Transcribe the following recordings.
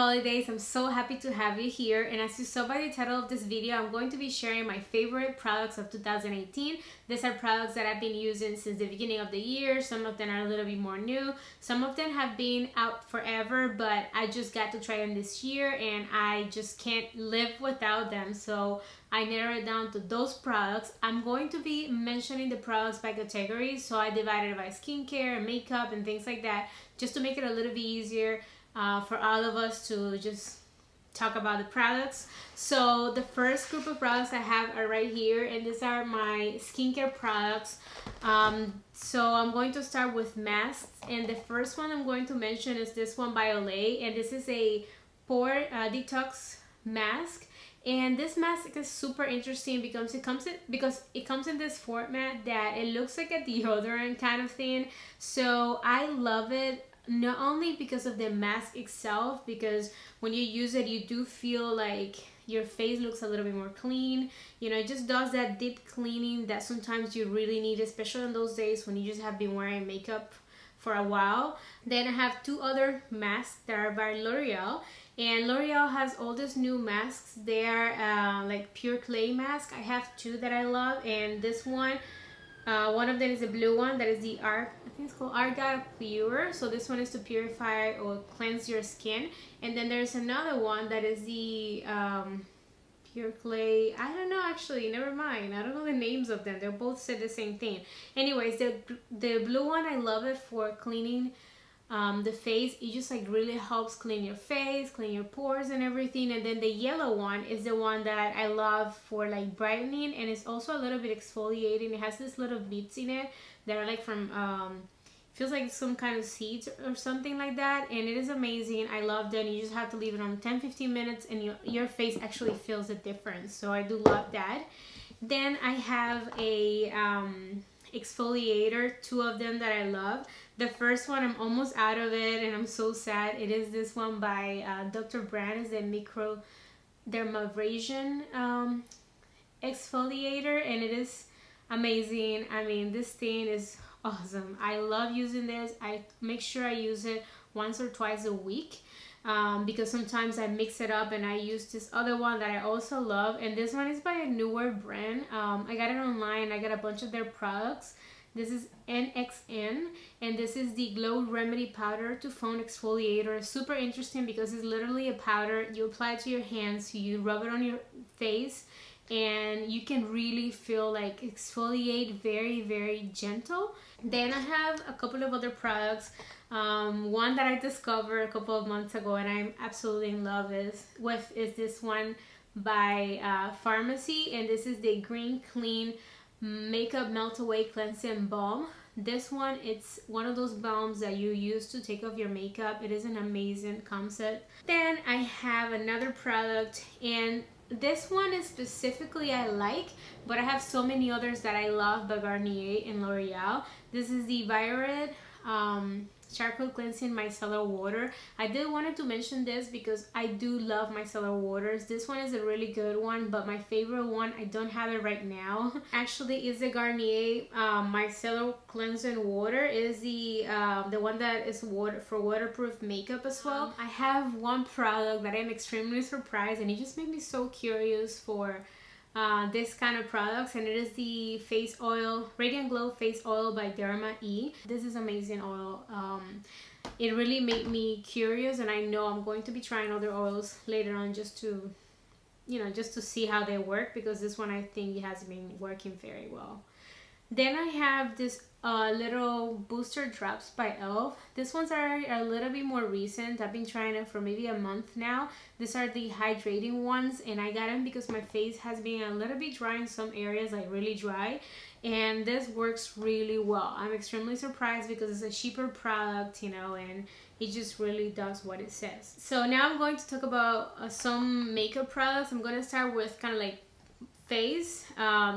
holidays. I'm so happy to have you here, and as you saw by the title of this video, I'm going to be sharing my favorite products of 2018. These are products that I've been using since the beginning of the year. Some of them are a little bit more new. Some of them have been out forever, but I just got to try them this year and I just can't live without them. So I narrowed it down to those products. I'm going to be mentioning the products by categories, so I divided it by skincare, makeup, and things like that, just to make it a little bit easier for all of us to just talk about the products. So the first group of products I have are right here, and these are my skincare products. So I'm going to start with masks, and the first one I'm going to mention is this one by Olay, and this is a pore detox mask. And this mask is super interesting because it comes in this format that it looks like a deodorant kind of thing. So I love it, not only because of the mask itself, because when you use it you do feel like your face looks a little bit more clean. You know, it just does that deep cleaning that sometimes you really need, especially in those days when you just have been wearing makeup for a while. Then I have two other masks that are by L'Oreal, and L'Oreal has all these new masks. They are like pure clay mask. I have two that I love, and this one of them is the blue one, that is the I think it's called Arga Pure. So this one is to purify or cleanse your skin. And then there's another one that is the pure clay. I don't know, actually, never mind. I don't know the names of them. They both say the same thing. Anyways, the blue one, I love it for cleaning the face. It just like really helps clean your face, clean your pores and everything. And then the yellow one is the one that I love for like brightening, and it's also a little bit exfoliating. It has this little bits in it that are like from feels like some kind of seeds or something like that, and it is amazing. I love it. You just have to leave it on 10-15 minutes and your face actually feels the difference. So I do love that. Then I have a exfoliator, two of them that I love. The first one, I'm almost out of it and I'm so sad. It is this one by Dr. Brand. It's the Microdermabrasion exfoliator, and it is amazing. I mean, this thing is awesome. I love using this. I make sure I use it once or twice a week because sometimes I mix it up and I use this other one that I also love, and this one is by a newer brand. I got it online. I got a bunch of their products. This is NXN, and this is the Glow Remedy Powder to Phone Exfoliator. Super interesting because it's literally a powder. You apply it to your hands, you rub it on your face, and you can really feel like exfoliate very, very gentle. Then I have a couple of other products. One that I discovered a couple of months ago and I'm absolutely in love with is this one by Pharmacy, and this is the Green Clean Makeup Melt Away Cleansing Balm. This one, it's one of those balms that you use to take off your makeup. It is an amazing concept. Then I have another product, and this one is specifically I like, but I have so many others that I love by Garnier and L'Oreal. This is the Violet Charcoal Cleansing Micellar Water. I did wanted to mention this because I do love micellar waters. This one is a really good one, but my favorite one, I don't have it right now, actually is the Garnier Micellar Cleansing Water. It is the one that is for waterproof makeup as well. I have one product that I'm extremely surprised, and it just made me so curious for this kind of products, and it is the face oil, Radiant Glow Face Oil by Derma E. This is amazing oil. It really made me curious, and I know I'm going to be trying other oils later on just to, you know, just to see how they work, because this one I think it has been working very well. Then I have this little booster drops by e.l.f. These ones are a little bit more recent. I've been trying it for maybe a month now. These are the hydrating ones, and I got them because my face has been a little bit dry in some areas, like really dry, and this works really well. I'm extremely surprised because it's a cheaper product, you know, and it just really does what it says. So now I'm going to talk about some makeup products. I'm going to start with kind of like face.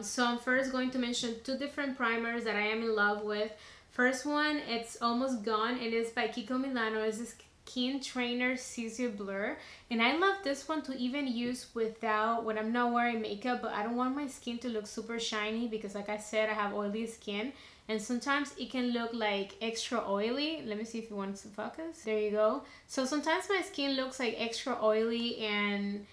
So I'm first going to mention two different primers that I am in love with. First one, it's almost gone, and it's by Kiko Milano. It's this Skin Trainer CC Blur, and I love this one to even use without when I'm not wearing makeup, but I don't want my skin to look super shiny because like I said, I have oily skin and sometimes it can look like extra oily. Let me see if it wants to focus. There you go. So sometimes my skin looks like extra oily and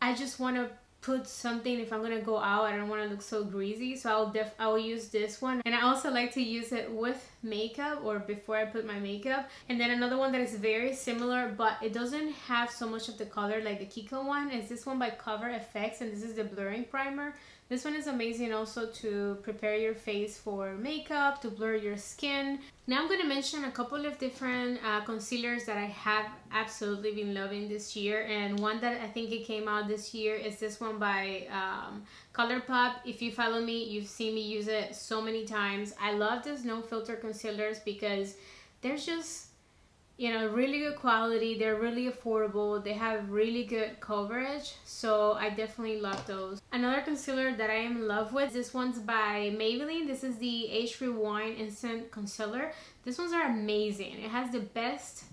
I just want to put something if I'm gonna go out. I don't want to look so greasy, so I will use this one. And I also like to use it with makeup or before I put my makeup. And then another one that is very similar but it doesn't have so much of the color like the Kiko one is this one by Cover FX, and this is the blurring primer. This one is amazing also to prepare your face for makeup, to blur your skin. Now I'm going to mention a couple of different concealers that I have absolutely been loving this year, and one that I think it came out this year is this one by ColourPop. If you follow me, you've seen me use it so many times. I love this no filter concealers because they're just, you know, really good quality. They're really affordable. They have really good coverage, so I definitely love those. Another concealer that I am in love with, this one's by Maybelline. This is the Age Rewind Instant Concealer. These ones are amazing. It has the best,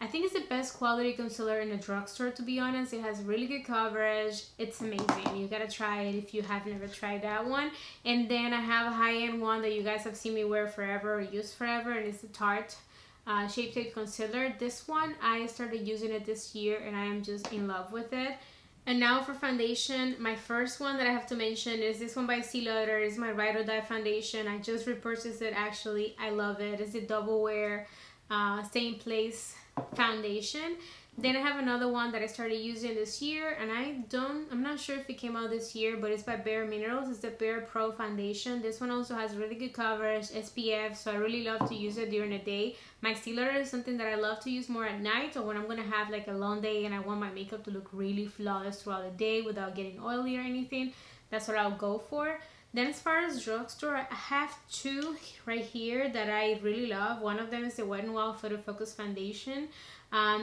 I think it's the best quality concealer in the drugstore, to be honest. It has really good coverage. It's amazing. You gotta try it if you have never tried that one. And then I have a high-end one that you guys have seen me wear forever or use forever, and it's the Tarte Shape Tape Concealer. This one, I started using it this year and I am just in love with it. And now for foundation, my first one that I have to mention is this one by Estee Lauder. It's my Ride or Die foundation. I just repurchased it actually. I love it. It's a double wear stay in place foundation. Then I have another one that I started using this year, and I'm not sure if it came out this year, but it's by Bare Minerals. It's the Bare Pro Foundation. This one also has really good coverage, SPF, so I really love to use it during the day. My Estee Lauder is something that I love to use more at night or when I'm gonna have like a long day and I want my makeup to look really flawless throughout the day without getting oily or anything. That's what I'll go for. Then as far as drugstore, I have two right here that I really love. One of them is the Wet n Wild Photo Focus Foundation.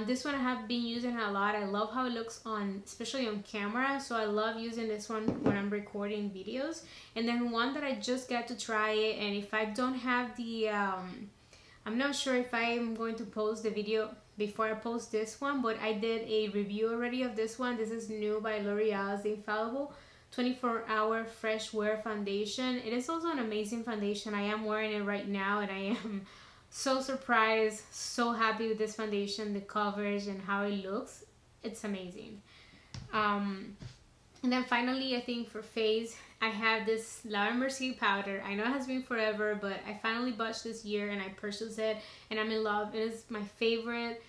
This one I have been using a lot. I love how it looks on, especially on camera, so I love using this one when I'm recording videos. And then one that I just got to try it, and if I don't have the I'm not sure if I'm going to post the video before I post this one, but I did a review already of this one. This is new by L'Oreal's The Infallible 24-Hour Fresh Wear Foundation. It is also an amazing foundation. I am wearing it right now and I am so surprised, so happy with this foundation, the coverage and how it looks. It's amazing. And then finally, I think for face, I have this Laura Mercier powder. I know it has been forever, but I finally bought this year and I purchased it and I'm in love. It is my favorite,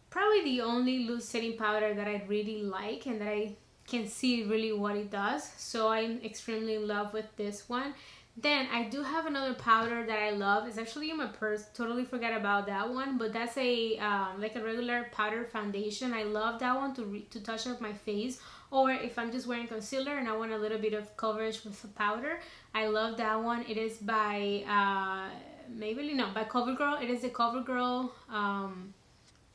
probably the only loose setting powder that I really like and that I can see really what it does. So I'm extremely in love with this one. Then I do have another powder that I love. It's actually in my purse. Totally forgot about that one, but that's a like a regular powder foundation. I love that one to touch up my face, or if I'm just wearing concealer and I want a little bit of coverage with a powder. I love that one. It is by Maybelline, no, by CoverGirl. It is the CoverGirl.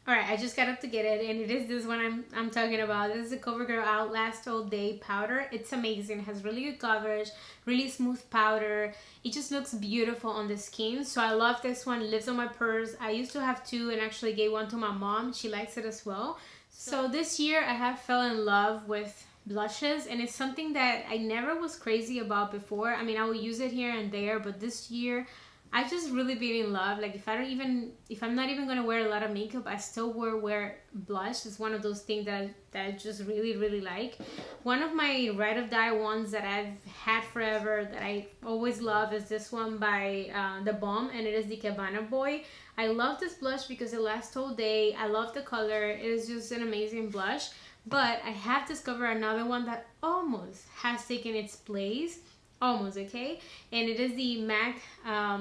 Alright, I just got up to get it, and it is this one I'm talking about. This is the CoverGirl Outlast All Day powder. It's amazing. It has really good coverage, really smooth powder. It just looks beautiful on the skin. So I love this one. It lives on my purse. I used to have two and actually gave one to my mom. She likes it as well. So this year I have fell in love with blushes, and it's something that I never was crazy about before. I mean, I will use it here and there, but this year I just really been in love. Like if I'm not even gonna wear a lot of makeup, I still wear blush. It's one of those things that I just really like. One of my Ride or Die ones that I've had forever that I always love is this one by The Balm, and it is the Cabana Boy. I love this blush because it lasts all day. I love the color. It is just an amazing blush. But I have discovered another one that almost has taken its place. Almost, okay, and it is the MAC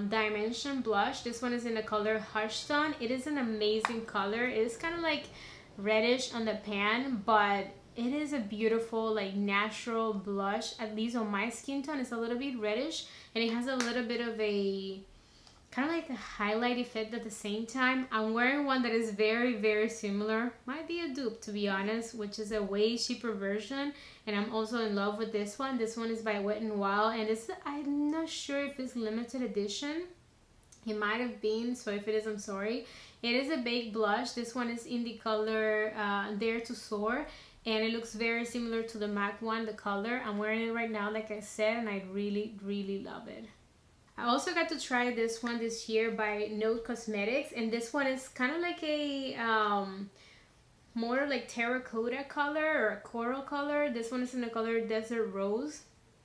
Dimension blush. This one is in the color Hush Tone. It is an amazing color. It is kind of like reddish on the pan, but it is a beautiful, like, natural blush. At least on my skin tone, it's a little bit reddish, and it has a little bit of a kind of like a highlight effect at the same time. I'm wearing one that is very similar. Might be a dupe, to be honest, which is a way cheaper version, and I'm also in love with this one. This one is by Wet n Wild, and I'm not sure if it's limited edition. It might have been, so if it is, I'm sorry. It is a baked blush. This one is in the color Dare to Soar, and it looks very similar to the MAC one, the color. I'm wearing it right now, like I said, and I really, really love it. I also got to try this one this year by Note Cosmetics, and this one is kind of like a more like terracotta color or a coral color. This one is in the color Desert Rose.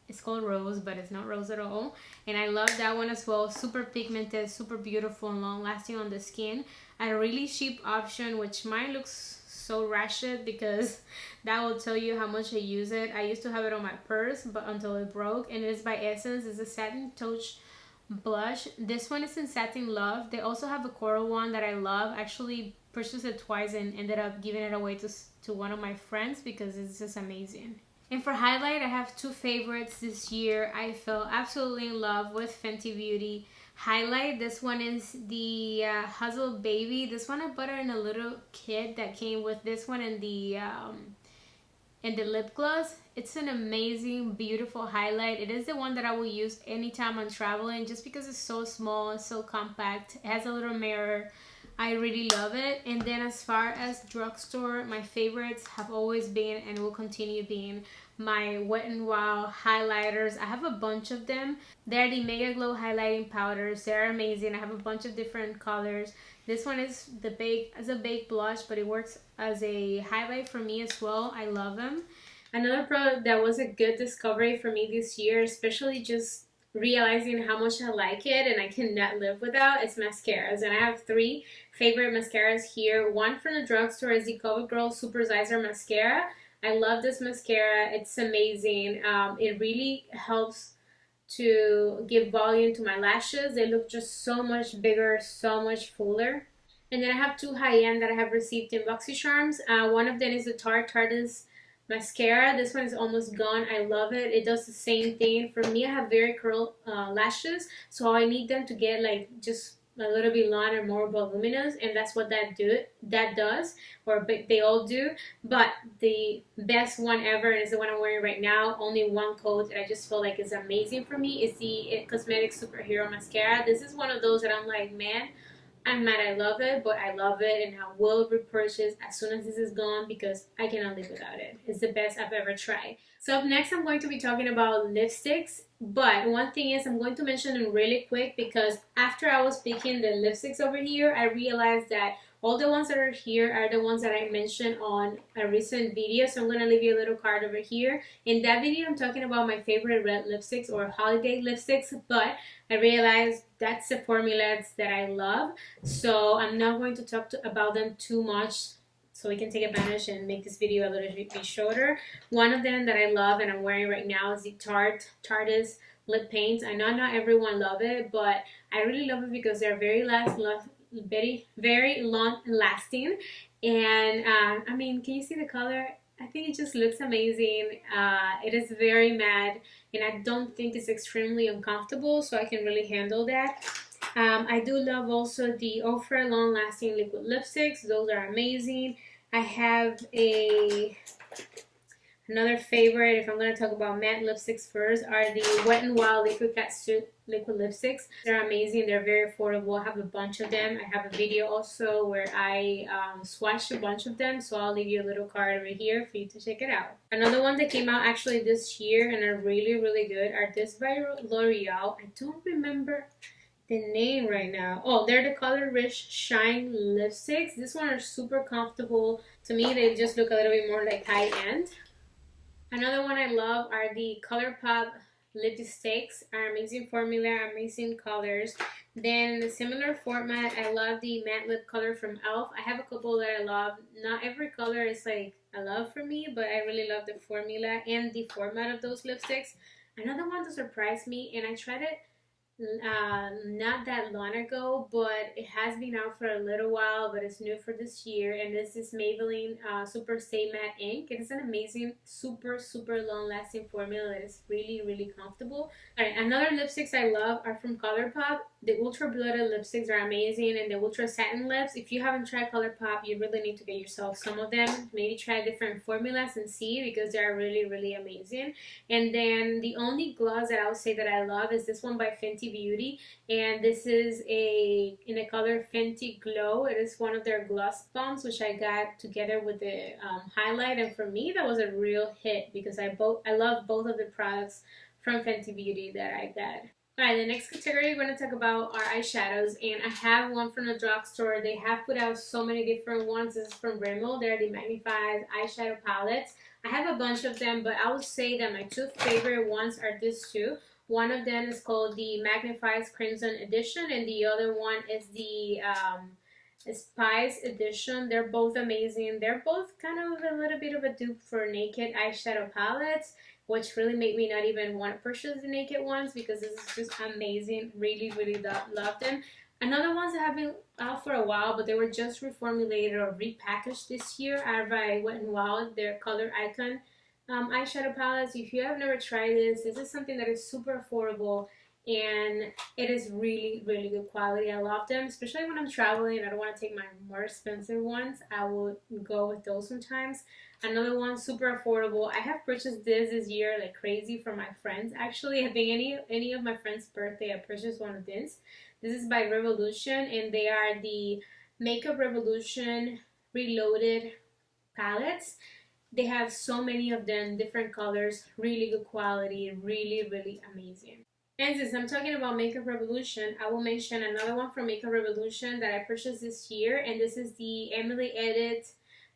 It's called Rose, but it's not rose at all. And I love that one as well. Super pigmented, super beautiful and long lasting on the skin. At a really cheap option, which mine looks so ratchet because that will tell you how much I use it. I used to have it on my purse, but until it broke. And it is by Essence. It's a satin touch blush. This one is in Satin Love. They also have a coral one that I love. Actually purchased it twice and ended up giving it away to one of my friends because it's just amazing. And for highlight, I have two favorites this year. I fell absolutely in love with Fenty Beauty highlight. This one is the Hustle Baby. This one I bought it in a little kit that came with this one and the lip gloss. It's an amazing, beautiful highlight. It is the one that I will use anytime I'm traveling just because it's so small, it's so compact. It has a little mirror. I really love it. And then as far as drugstore, my favorites have always been and will continue being my Wet n Wild highlighters. I have a bunch of them. They're the Mega Glow highlighting powders. They're amazing. I have a bunch of different colors. This one is a baked blush, but it works as a highlight for me as well. I love them. Another product that was a good discovery for me this year, especially just realizing how much I like it and I cannot live without, is mascaras. And I have three favorite mascaras here. One from the drugstore is the CoverGirl Super Sizer Mascara. I love this mascara. It's amazing. It really helps to give volume to my lashes. They look just so much bigger, so much fuller. And then I have two high-end that I have received in BoxyCharms. One of them is the Tarte's mascara. This one is almost gone. I love it. It does the same thing. For me, I have very curled lashes, so I need them to get like just a little bit long and more voluminous, and that's what that does, or they all do. But the best one ever, and is the one I'm wearing right now, only one coat that I just feel like is amazing for me, is the It Cosmetics Superhero Mascara. This is one of those that I'm like, man, I'm mad I love it, but I love it and I will repurchase as soon as this is gone because I cannot live without it. It's the best I've ever tried. So up next, I'm going to be talking about lipsticks, but one thing is I'm going to mention them really quick because after I was picking the lipsticks over here, I realized that all the ones that are here are the ones that I mentioned on a recent video. So I'm going to leave you a little card over here. In that video, I'm talking about my favorite red lipsticks or holiday lipsticks, but I realized that's the formulas that I love. So I'm not going to talk about them too much so we can take advantage and make this video a little bit shorter. One of them that I love and I'm wearing right now is the Tarte's lip paints. I know not everyone love it, but I really love it because they're very long lasting. And I mean, can you see the color? I think it just looks amazing. It is very matte and I don't think it's extremely uncomfortable, so I can really handle that. I do love also the Ofra long lasting liquid lipsticks. Those are amazing. I have another favorite, if I'm going to talk about matte lipsticks first, are the Wet n Wild Liquid Catsuit liquid lipsticks. They're amazing. They're very affordable. I have a bunch of them. I have a video also where I swatched a bunch of them, so I'll leave you a little card over here for you to check it out. Another one that came out actually this year and are really, really good are this by L'Oreal. I don't remember the name right now. Oh, they're the Color Rich Shine lipsticks. This one are super comfortable. To me, they just look a little bit more like high-end. Another one I love are the ColourPop lipsticks. Are amazing formula, amazing colors. Then in a similar format, I love the matte lip color from e.l.f. I have a couple that I love. Not every color is like a love for me, but I really love the formula and the format of those lipsticks. Another one that surprised me, and I tried it not that long ago, but it has been out for a little while, but it's new for this year, and this is Maybelline Super Stay Matte Ink. It is an amazing super long lasting formula that is really comfortable. Alright, another lipsticks I love are from ColourPop. The Ultra Blooded lipsticks are amazing, and the Ultra Satin lips. If you haven't tried ColourPop, you really need to get yourself some of them. Maybe try different formulas and see, because they are really amazing. And then the only gloss that I would say that I love is this one by Fenty Fenty Beauty, and this is in the color Fenty Glow. It is one of their gloss bombs, which I got together with the highlight, and for me that was a real hit because I love both of the products from Fenty Beauty that I got. Alright, the next category we're going to talk about are eyeshadows, and I have one from the drugstore. They have put out so many different ones. This is from Rimmel. They're the magnified eyeshadow palettes. I have a bunch of them, but I would say that my two favorite ones are these two. One of them is called the Magnified Crimson Edition, and the other one is the Spice Edition. They're both amazing. They're both kind of a little bit of a dupe for naked eyeshadow palettes, which really made me not even want to purchase the naked ones because this is just amazing. Really, really love them. Another ones that have been out for a while, but they were just reformulated or repackaged this year are by Wet n Wild, their Color Icon eyeshadow palettes. If you have never tried this is something that is super affordable and it is really, really good quality. I love them, especially when I'm traveling. I don't want to take my more expensive ones. I will go with those sometimes. Another one, super affordable. I have purchased this year like crazy for my friends. Actually, I think any of my friends' birthday, I purchased one of these. This is by Revolution, and they are the Makeup Revolution Reloaded palettes. They have so many of them, different colors, really good quality, really, really amazing. And since I'm talking about Makeup Revolution, I will mention another one from Makeup Revolution that I purchased this year, and this is the Emily Edit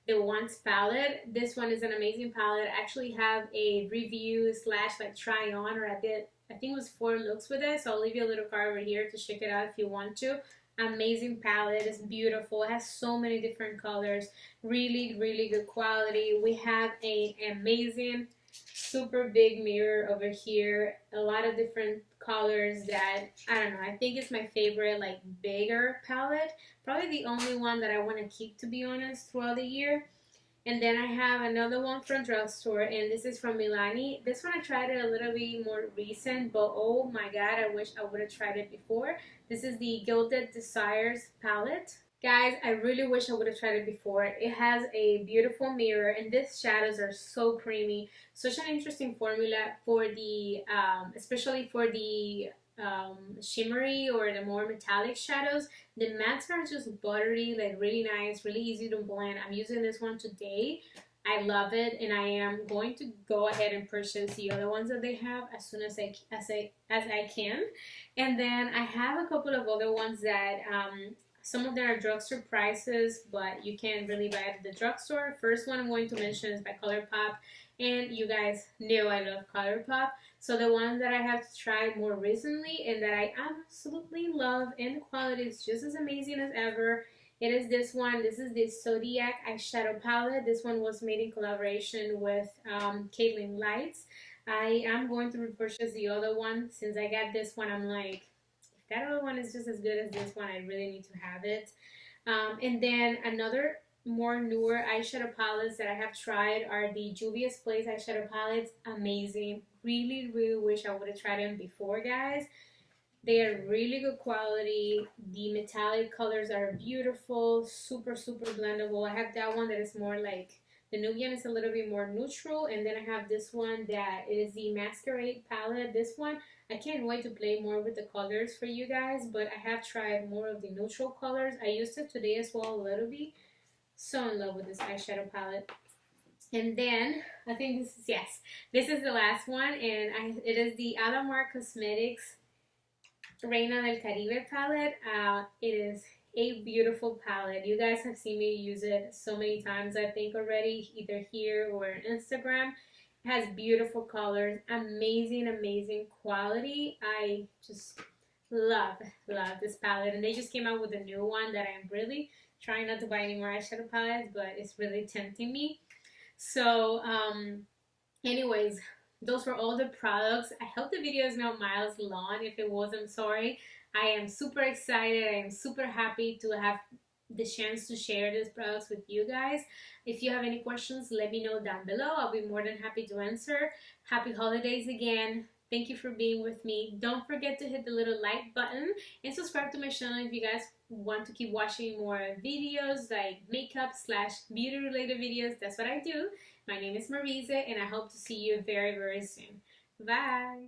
The Once palette. This one is an amazing palette. I actually have a review slash like try on, or I think it was 4 looks with it, so I'll leave you a little card over here to check it out if you want to. Amazing palette. It's beautiful. It has so many different colors. Really, really good quality. We have an amazing super big mirror over here. A lot of different colors that, I don't know, I think it's my favorite like bigger palette. Probably the only one that I want to keep, to be honest, throughout the year. And then I have another one from Drugstore, and this is from Milani. This one I tried it a little bit more recent, but oh my god, I wish I would have tried it before. This is the Gilded Desires palette. Guys, I really wish I would have tried it before. It has a beautiful mirror, and these shadows are so creamy. Such an interesting formula for the, especially for the shimmery or the more metallic shadows. The mattes are just buttery, like really nice, really easy to blend. I'm using this one today. I love it, and I am going to go ahead and purchase the other ones that they have as soon as I can. And then I have a couple of other ones that some of them are drugstore prices, but you can really buy it at the drugstore. First one I'm going to mention is by ColourPop, and you guys know I love ColourPop. So the one that I have tried more recently and that I absolutely love, and the quality is just as amazing as ever, it is this one. This is the Zodiac eyeshadow palette. This one was made in collaboration with Caitlin Lights. I am going to repurchase the other one. Since I got this one, I'm like, if that other one is just as good as this one, I really need to have it. And then another more newer eyeshadow palettes that I have tried are the Juvia's Place eyeshadow palettes. Amazing. Really, really wish I would have tried them before, guys. They are really good quality. The metallic colors are beautiful, super, super blendable. I have that one that is more like, the Nubian is a little bit more neutral, and then I have this one that is the Masquerade palette. This one, I can't wait to play more with the colors for you guys, but I have tried more of the neutral colors. I used it today as well a little bit. So in love with this eyeshadow palette. And then, I think this is, yes, this is the last one, and it is the Alamar Cosmetics Reina del Caribe palette. It is a beautiful palette. You guys have seen me use it so many times, I think, already, either here or on Instagram. It has beautiful colors, amazing, amazing quality. I just love this palette, and they just came out with a new one that I'm really trying not to buy any more eyeshadow palettes, but it's really tempting me. So, anyways, those were all the products. I hope the video is not miles long. If it was, I'm sorry. I am super excited. I am super happy to have the chance to share these products with you guys. If you have any questions, let me know down below. I'll be more than happy to answer. Happy holidays again. Thank you for being with me. Don't forget to hit the little like button and subscribe to my channel if you guys want to keep watching more videos like makeup / beauty related videos. That's what I do. My name is Mervice, and I hope to see you very, very soon. Bye!